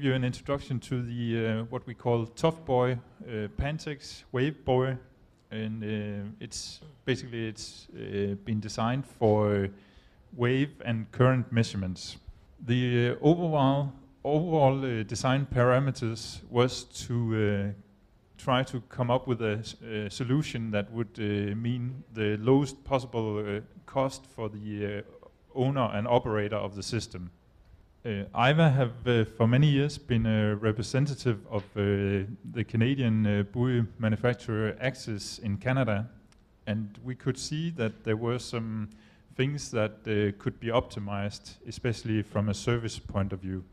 give you an introduction to the what we call ToughBoy Pantex Wave Buoy, and it's been designed for wave and current measurements. The overall design parameters was to try to come up with a solution that would mean the lowest possible cost for the owner and operator of the system. IVA have for many years been a representative of the Canadian buoy manufacturer Axis in Canada, and we could see that there were some things that could be optimized, especially from a service point of view.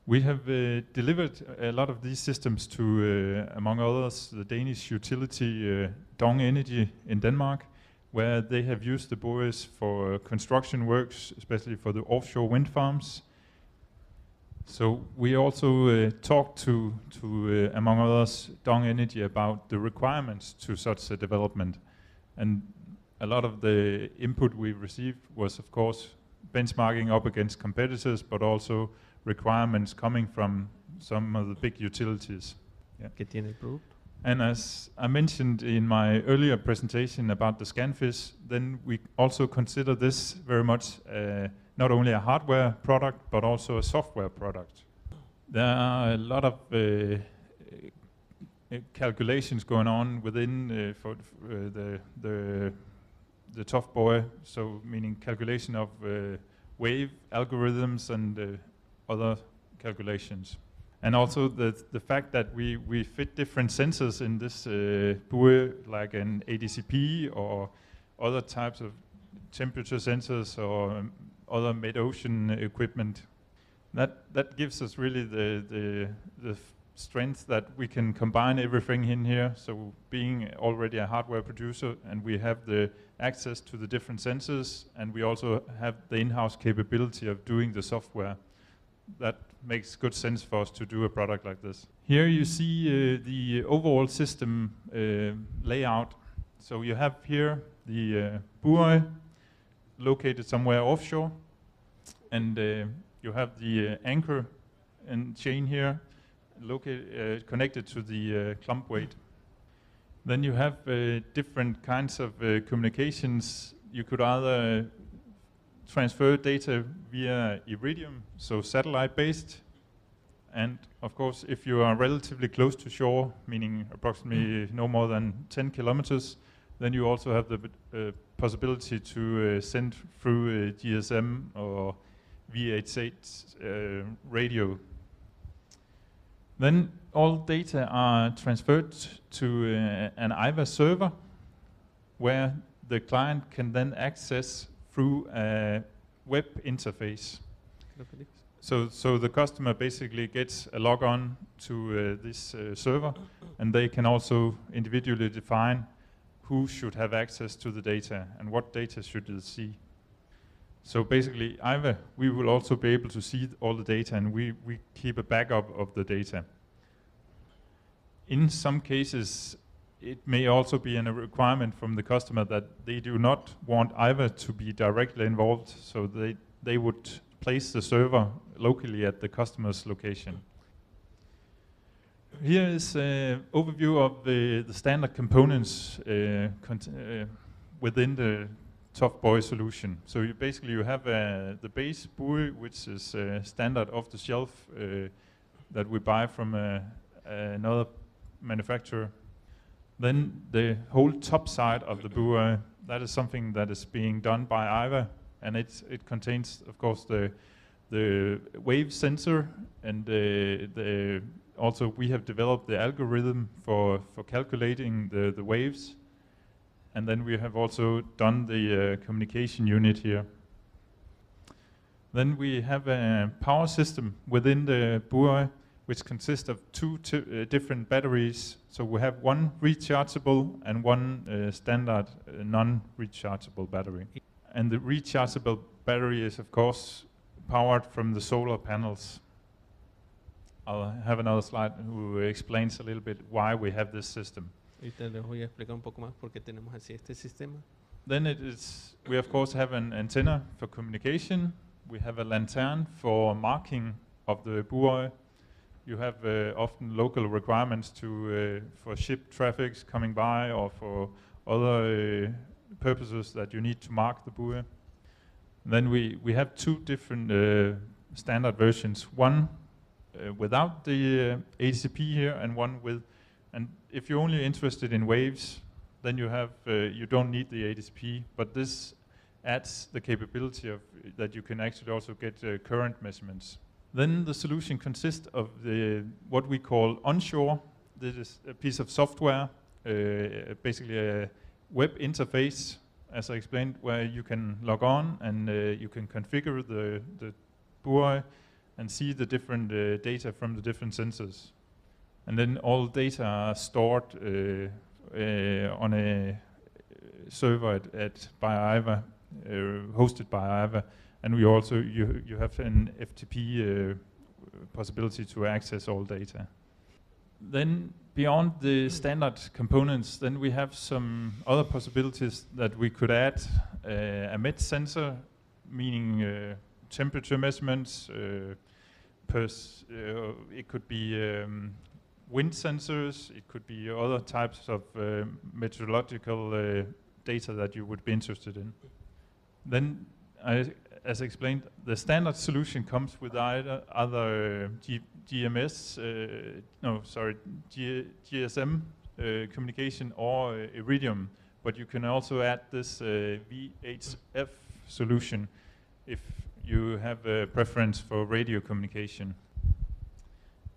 We have delivered a lot of these systems to, among others, the Danish utility Dong Energy in Denmark, where they have used the buoys for construction works, especially for the offshore wind farms. So we also talked to among others, Dong Energy about the requirements to such a development. And a lot of the input we received was, of course, benchmarking up against competitors, but also requirements coming from some of the big utilities. ¿Qué tiene el producto? And as I mentioned in my earlier presentation about the Scanfish, then we also consider this very much not only a hardware product, but also a software product. There are a lot of calculations going on within for the ToughBoy, so meaning calculation of wave algorithms and other calculations. And also the fact that we fit different sensors in this buoy, like an ADCP or other types of temperature sensors or other mid-ocean equipment. That gives us really the strength that we can combine everything in here. So being already a hardware producer, and we have the access to the different sensors, and we also have the in-house capability of doing the software. That makes good sense for us to do a product like this. Here you see the overall system layout. So you have here the buoy located somewhere offshore, and you have the anchor and chain here located connected to the clump weight. Then you have different kinds of communications. You could either transfer data via Iridium, so satellite-based, and of course, if you are relatively close to shore, meaning approximately no more than 10 kilometers, then you also have the possibility to send through GSM or VH8 radio. Then all data are transferred to an IVA server, where the client can then access through a web interface. So the customer basically gets a log on to this server, and they can also individually define who should have access to the data and what data should they see. So basically, IVA, we will also be able to see all the data, and we keep a backup of the data. In some cases, it may also be a requirement from the customer that they do not want IVA to be directly involved, so they would place the server locally at the customer's location. Here is an overview of the standard components within the ToughBoy solution. So you have the base buoy, which is standard off the shelf that we buy from another manufacturer. Then the whole top side of the buoy, that is something that is being done by IVA, and it contains, of course, the wave sensor, and also we have developed the algorithm for calculating the waves, and then we have also done the communication unit here. Then we have a power system within the buoy, which consists of two different batteries. So we have one rechargeable and one standard non-rechargeable battery. And the rechargeable battery is, of course, powered from the solar panels. I'll have another slide who explains a little bit why we have this system. Ahorita les voy a explicar un poco más por qué tenemos así este sistema. Then we of course have an antenna for communication. We have a lantern for marking of the buoy. You have often local requirements to for ship traffics coming by, or for other purposes that you need to mark the buoy. And then we have two different standard versions. One without the ADCP here, and one with. And if you're only interested in waves, then you have you don't need the ADCP. But this adds the capability of that you can actually also get current measurements. Then the solution consists of what we call onshore. This is a piece of software, basically a web interface, as I explained, where you can log on and you can configure the buoy and see the different data from the different sensors. And then all data are stored on a server at BioIva, hosted by IVA. And we also, you have an FTP possibility to access all data. Then beyond the standard components, then we have some other possibilities that we could add. A MET sensor, meaning temperature measurements. It could be wind sensors. It could be other types of meteorological data that you would be interested in. Then as explained, the standard solution comes with either other GSM communication or Iridium, but you can also add this VHF solution if you have a preference for radio communication.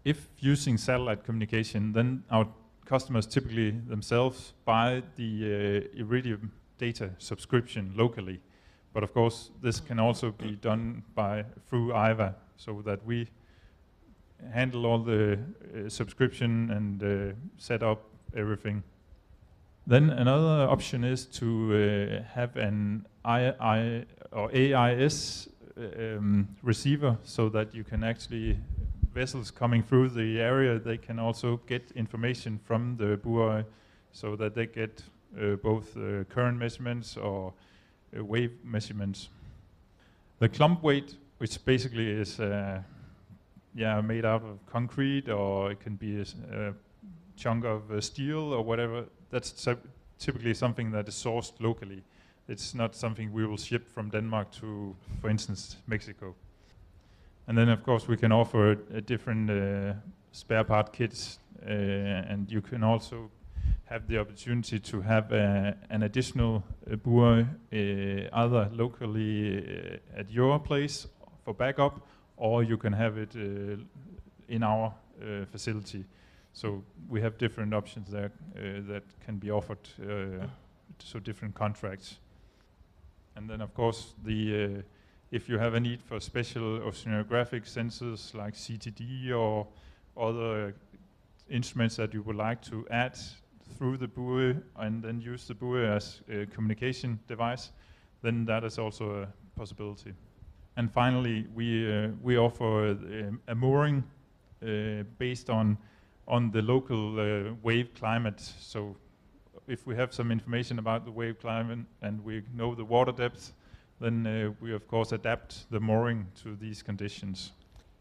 If using satellite communication, then our customers typically themselves buy the Iridium data subscription locally. But of course, this can also be done through IVA, so that we handle all the subscription and set up everything. Then another option is to have an AIS receiver, so that you can actually, vessels coming through the area, they can also get information from the buoy, so that they get both current measurements or wave measurements. The clump weight, which basically is made out of concrete, or it can be a chunk of steel or whatever, that's typically something that is sourced locally. It's not something we will ship from Denmark to, for instance, Mexico. And then of course we can offer a different spare part kits, and you can also have the opportunity to have an additional buoy either locally at your place for backup, or you can have it in our facility. So we have different options there that can be offered, so different contracts. And then of course if you have a need for special oceanographic sensors like CTD or other instruments that you would like to add through the buoy and then use the buoy as a communication device, then that is also a possibility. And finally, we offer a mooring based on the local wave climate. So if we have some information about the wave climate and we know the water depth, then we of course adapt the mooring to these conditions.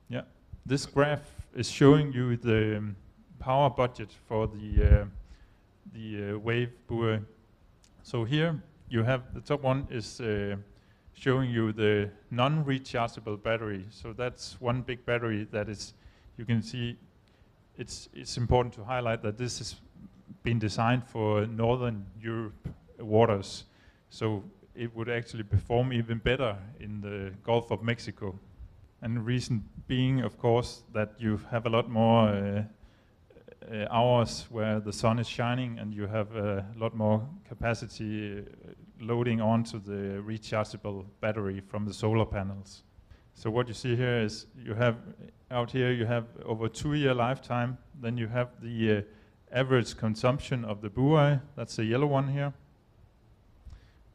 Yeah, this graph is showing you the power budget for the wave buoy. So here you have the top one is showing you the non-rechargeable battery. So that's one big battery that is, you can see, it's important to highlight that this has been designed for Northern Europe waters. So it would actually perform even better in the Gulf of Mexico. And the reason being, of course, that you have a lot more hours where the sun is shining, and you have a lot more capacity loading onto the rechargeable battery from the solar panels. So what you see here is you have over 2-year lifetime. Then you have the average consumption of the buoy. That's the yellow one here.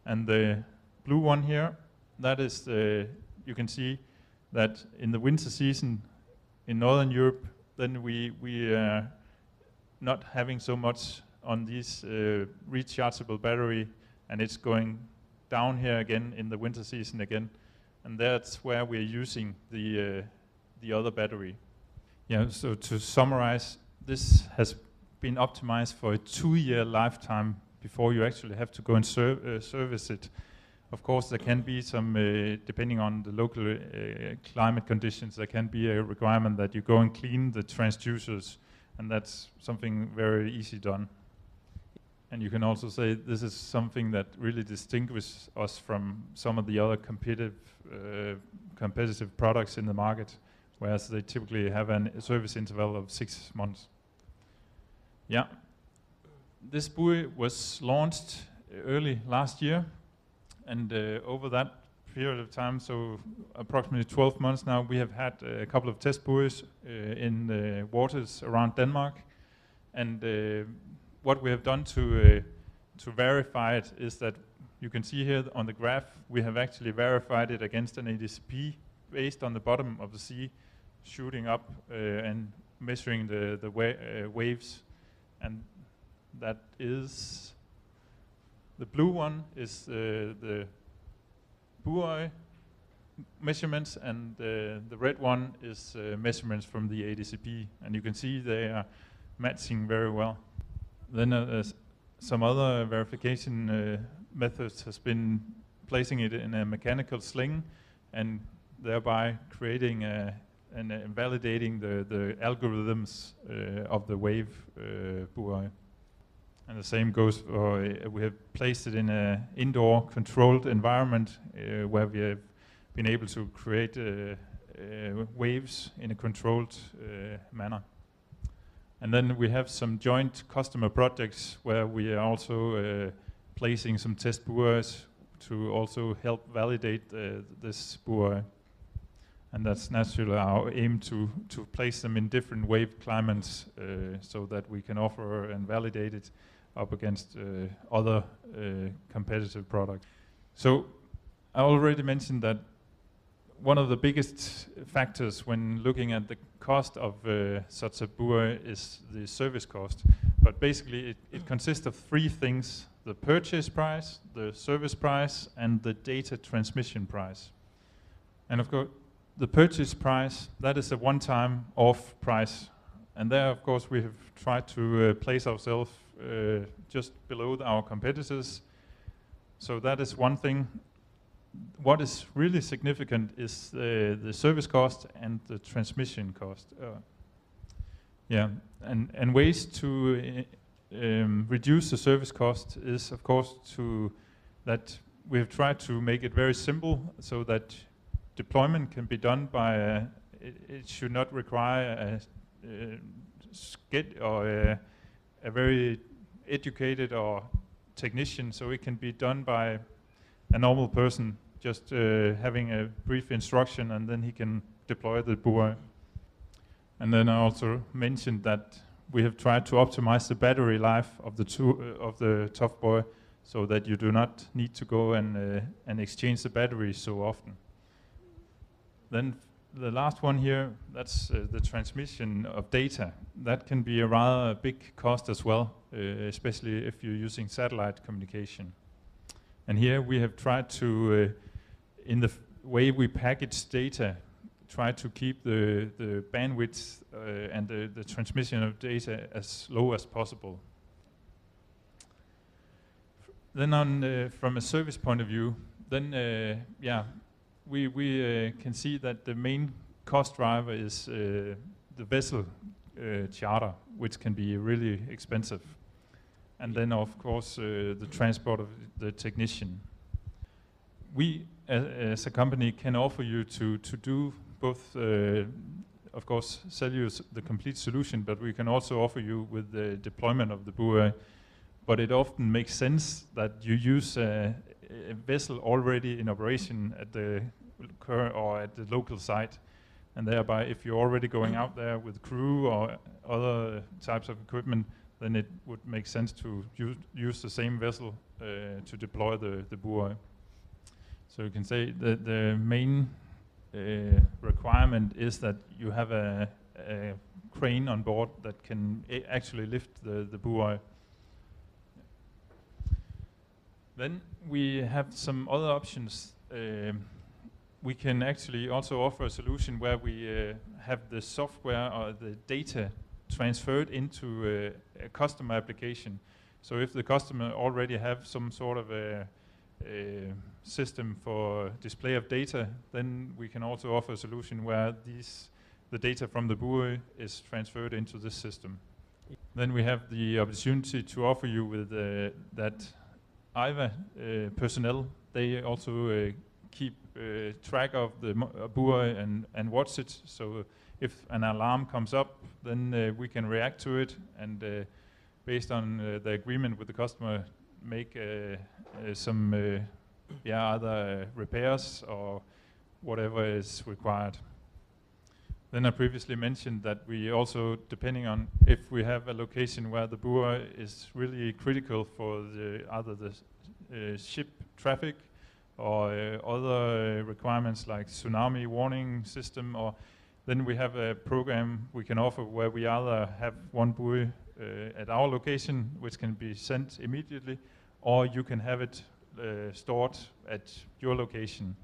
And the blue one here, that is you can see that in the winter season in Northern Europe, then we are not having so much on this rechargeable battery, and it's going down here again in the winter season again. And that's where we're using the the other battery. Yeah, so to summarize, this has been optimized for a 2-year lifetime before you actually have to go and service it. Of course, there can be some, depending on the local climate conditions, there can be a requirement that you go and clean the transducers, and that's something very easy done. And you can also say this is something that really distinguishes us from some of the other competitive products in the market, whereas they typically have a service interval of 6 months. Yeah, this buoy was launched early last year, and over that period of time, so approximately 12 months now, we have had a couple of test buoys in the waters around Denmark. And what we have done to verify it is that you can see here on the graph, we have actually verified it against an ADCP based on the bottom of the sea, shooting up and measuring the waves. And that is, the blue one is the buoy measurements, and the red one is measurements from the ADCP. And you can see they are matching very well. Then some other verification methods has been placing it in a mechanical sling and thereby creating and validating the algorithms of the wave buoy. And the same goes for, we have placed it in an indoor controlled environment where we have been able to create waves in a controlled manner. And then we have some joint customer projects where we are also placing some test buoys to also help validate this buoy. And that's naturally our aim to place them in different wave climates so that we can offer and validate it up against other competitive products. So I already mentioned that one of the biggest factors when looking at the cost of such a buoy is the service cost. But basically it consists of 3 things: the purchase price, the service price, and the data transmission price. And of course, the purchase price, that is a one-time off price. And there, of course, we have tried to place ourselves just below our competitors. So that is one thing. What is really significant is the service cost and the transmission cost. And ways to reduce the service cost is, of course, that we have tried to make it very simple so that deployment can be done by, it should not require a very educated or technician, so it can be done by a normal person, just having a brief instruction, and then he can deploy the buoy. And then I also mentioned that we have tried to optimize the battery life of the Tough Buoy so that you do not need to go and exchange the battery so often. Then the last one here, that's the transmission of data. That can be a rather big cost as well, especially if you're using satellite communication. And here we have tried to, in the way we package data, try to keep the bandwidth and the transmission of data as low as possible. Then from a service point of view, then we can see that the main cost driver is the vessel charter, which can be really expensive. And then, of course, the transport of the technician. We, as a company, can offer you to do both, of course, sell you the complete solution, but we can also offer you with the deployment of the buoy. But it often makes sense that you use a vessel already in operation at the local site, and thereby, if you're already going out there with crew or other types of equipment, then it would make sense to use the same vessel to deploy the buoy. So you can say that the main requirement is that you have a crane on board that can actually lift the buoy. Then we have some other options. we can actually also offer a solution where we have the software or the data transferred into a customer application. So if the customer already have some sort of a system for display of data, then we can also offer a solution where the data from the buoy is transferred into this system. Then we have the opportunity to offer you with that EIVA personnel. They also keep track of the buoy and watch it. So if an alarm comes up, then we can react to it, and based on the agreement with the customer, make some either repairs or whatever is required. Then I previously mentioned that we also, depending on if we have a location where the buoy is really critical for either the ship traffic or other requirements like tsunami warning system, or then we have a program we can offer where we either have one buoy at our location which can be sent immediately, or you can have it stored at your location.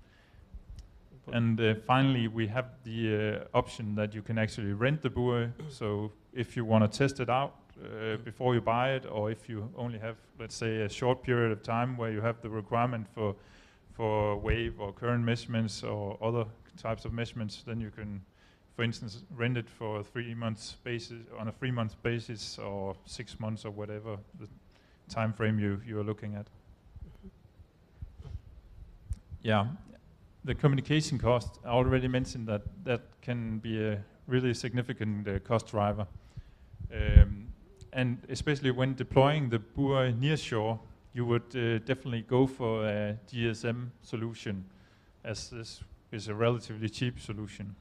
And finally, we have the option that you can actually rent the buoy. So if you want to test it out before you buy it, or if you only have, let's say, a short period of time where you have the requirement for wave or current measurements or other types of measurements, then you can, for instance, rent it for a 3 months basis, on a 3-month basis, or 6 months, or whatever the time frame you are looking at. Yeah. The communication cost, I already mentioned that can be a really significant cost driver. And especially when deploying the buoy near shore, you would definitely go for a GSM solution, as this is a relatively cheap solution.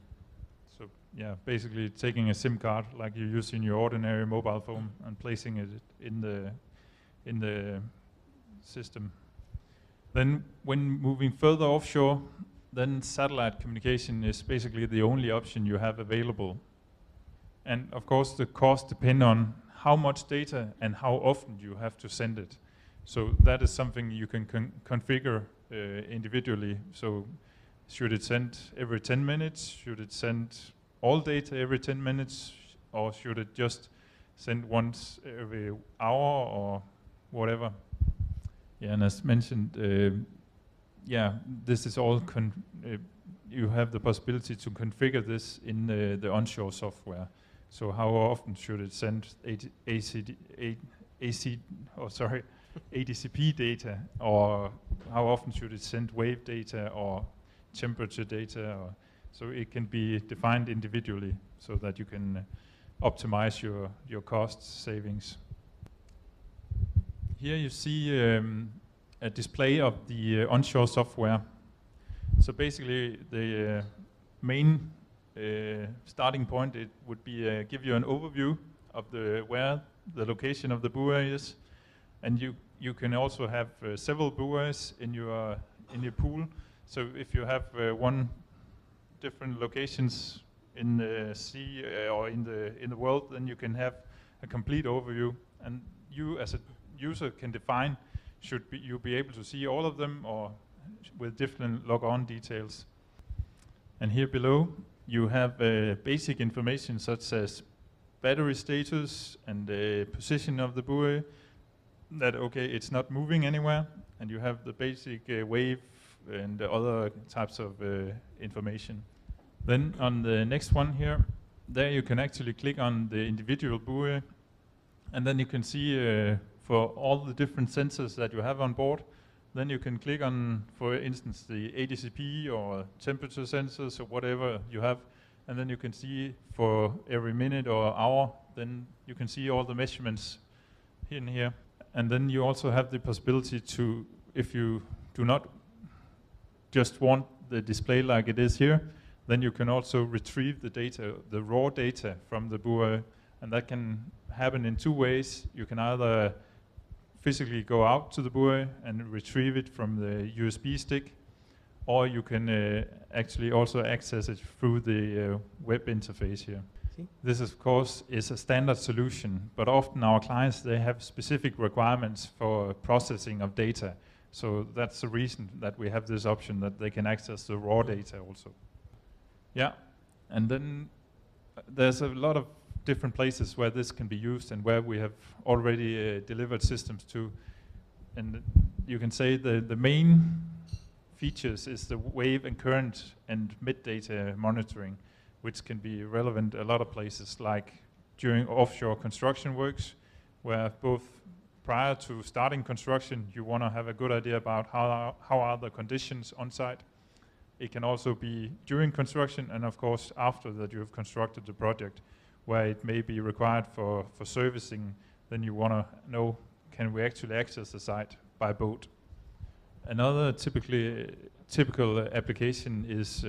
So yeah, basically taking a SIM card like you use in your ordinary mobile phone and placing it in the system. Then when moving further offshore, then satellite communication is basically the only option you have available. And of course the cost depends on how much data and how often you have to send it. So that is something you can configure individually. So should it send every 10 minutes? Should it send all data every 10 minutes? Or should it just send once every hour or whatever? Yeah, and as mentioned, this is all, you have the possibility to configure this in the onshore software. So how often should it send ADCP data, or how often should it send wave data or temperature data? So it can be defined individually so that you can optimize your cost savings. Here you see a display of the onshore software. So basically the main starting point, it would be give you an overview of where the location of the buoy is, and you can also have several buoys in your pool. So if you have one different locations in the sea or in the world, then you can have a complete overview, and you as a user can define should you be able to see all of them or with different log-on details. And here below you have basic information such as battery status and the position of the buoy, that okay, it's not moving anywhere, and you have the basic wave and the other types of information. Then on the next one here, there you can actually click on the individual buoy, and then you can see for all the different sensors that you have on board. Then you can click on, for instance, the ADCP or temperature sensors or whatever you have, and then you can see for every minute or hour, then you can see all the measurements in here. And then you also have the possibility to, if you do not just want the display like it is here, then you can also retrieve the data, the raw data from the buoy, and that can happen in 2 ways. You can either physically go out to the buoy and retrieve it from the USB stick, or you can actually also access it through the web interface here. This, of course, is a standard solution, but often our clients, they have specific requirements for processing of data. So that's the reason that we have this option that they can access the raw data also. Yeah, and then there's a lot of different places where this can be used and where we have already delivered systems to. And you can say the main features is the wave and current and mid data monitoring, which can be relevant a lot of places, like during offshore construction works, where both prior to starting construction, you want to have a good idea about how are the conditions on site. It can also be during construction, and of course after that you have constructed the project, where it may be required for servicing. Then you want to know, can we actually access the site by boat? Another typical application is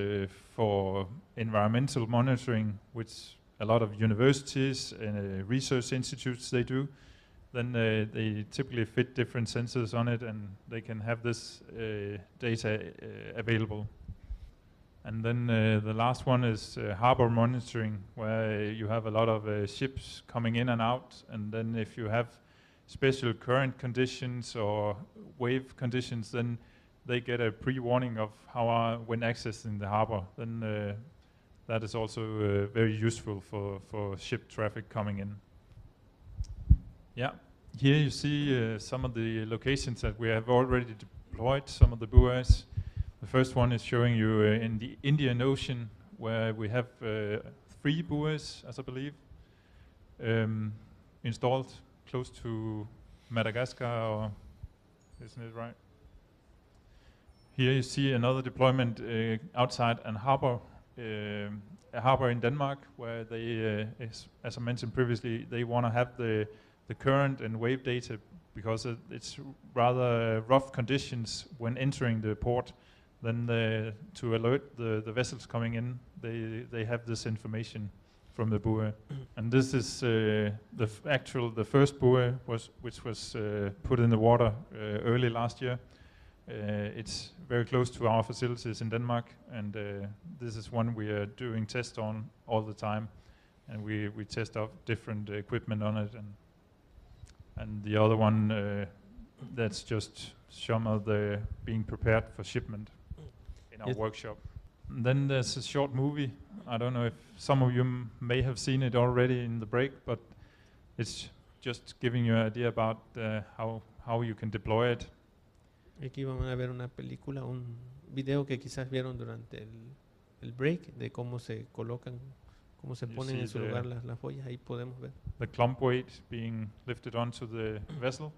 for environmental monitoring, which a lot of universities and research institutes they do. Then they typically fit different sensors on it, and they can have this data available. And then the last one is harbor monitoring, where you have a lot of ships coming in and out, and then if you have special current conditions or wave conditions, then they get a pre-warning of when accessing the harbor. Then that is also very useful for ship traffic coming in. Yeah, here you see some of the locations that we have already deployed, some of the buoys. The first one is showing you in the Indian Ocean, where we have 3 buoys, as I believe, installed close to Madagascar, or isn't it right? Here you see another deployment outside a harbor in Denmark, where they, as I mentioned previously, they want to have the current and wave data, because it's rather rough conditions when entering the port. Then to alert the vessels coming in, they have this information from the buoy. And this is the first buoy which was put in the water early last year. It's very close to our facilities in Denmark, and this is one we are doing tests on all the time, and we test out different equipment on it, and the other one that's just some of the being prepared for shipment in our workshop. And then there's a short movie. I don't know if some of you may have seen it already in the break, but it's just giving you an idea about how you can deploy it. Aquí vamos a ver una película, un video que quizás vieron durante el break, de cómo se colocan, cómo se ponen en su lugar las boyas. Ahí podemos ver. The clump weight being lifted onto the vessel.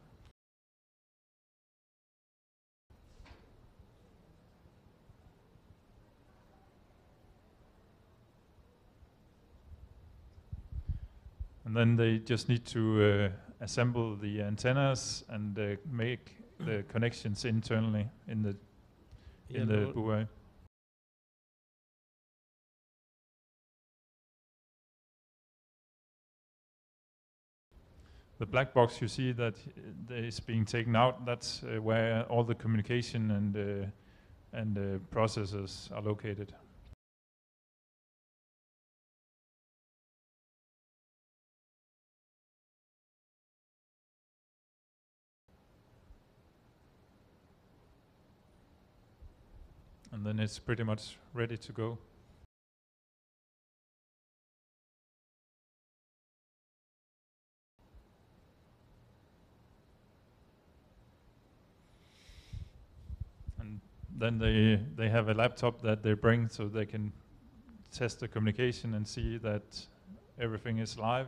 And then they just need to assemble the antennas and make the connections internally in the buoy. The black box you see that is being taken out, that's where all the communication and processors are located. And then it's pretty much ready to go. And then they have a laptop that they bring, so they can test the communication and see that everything is live.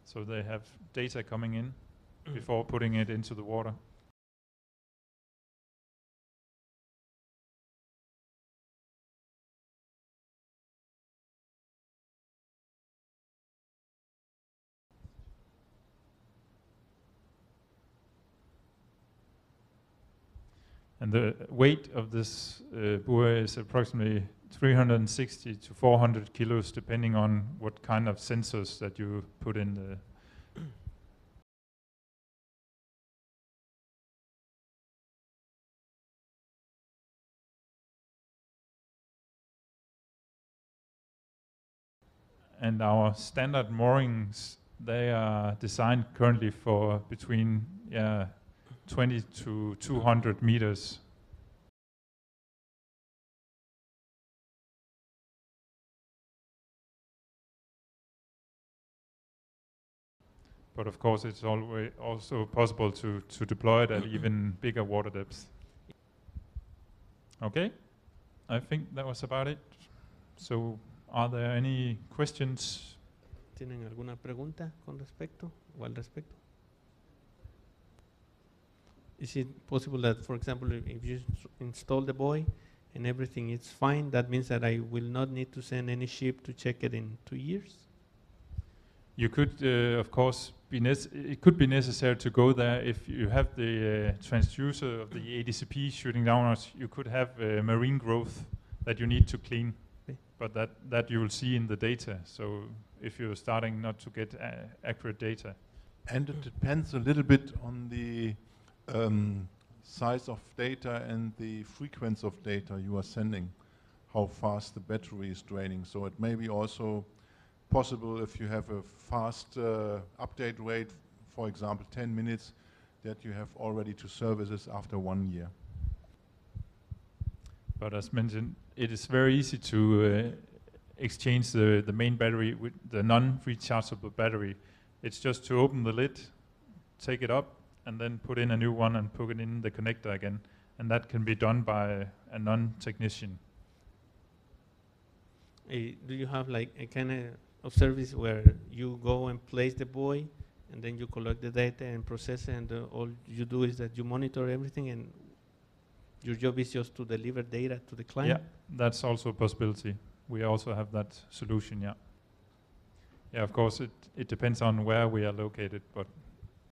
So they have data coming in before putting it into the water. And the weight of this buoy is approximately 360 to 400 kilos, depending on what kind of sensors that you put in the. And our standard moorings, they are designed currently for between 20 to 200 meters. But of course, it's always also possible to deploy it at even bigger water depths. Okay, I think that was about it. So, are there any questions? ¿Tienen alguna pregunta con respecto o al respecto? Is it possible that, for example, if you install the buoy and everything is fine, that means that I will not need to send any ship to check it in 2 years? You could, of course, it could be necessary to go there if you have the transducer of the ADCP shooting downwards. You could have marine growth that you need to clean, Okay. but that you will see in the data. So if you're starting not to get accurate data. And it depends a little bit on the size of data and the frequency of data you are sending, how fast the battery is draining. So it may be also possible if you have a fast update rate, for example 10 minutes, that you have already 2 services after 1 year. But as mentioned, it is very easy to exchange the main battery with the non-rechargeable battery. It's just to open the lid, take it up, and then put in a new one and put it in the connector again. And that can be done by a non-technician. Do you have like a kind of service where you go and place the buoy and then you collect the data and process it, and all you do is that you monitor everything and your job is just to deliver data to the client? Yeah, that's also a possibility. We also have that solution, yeah. Yeah, of course, it depends on where we are located, but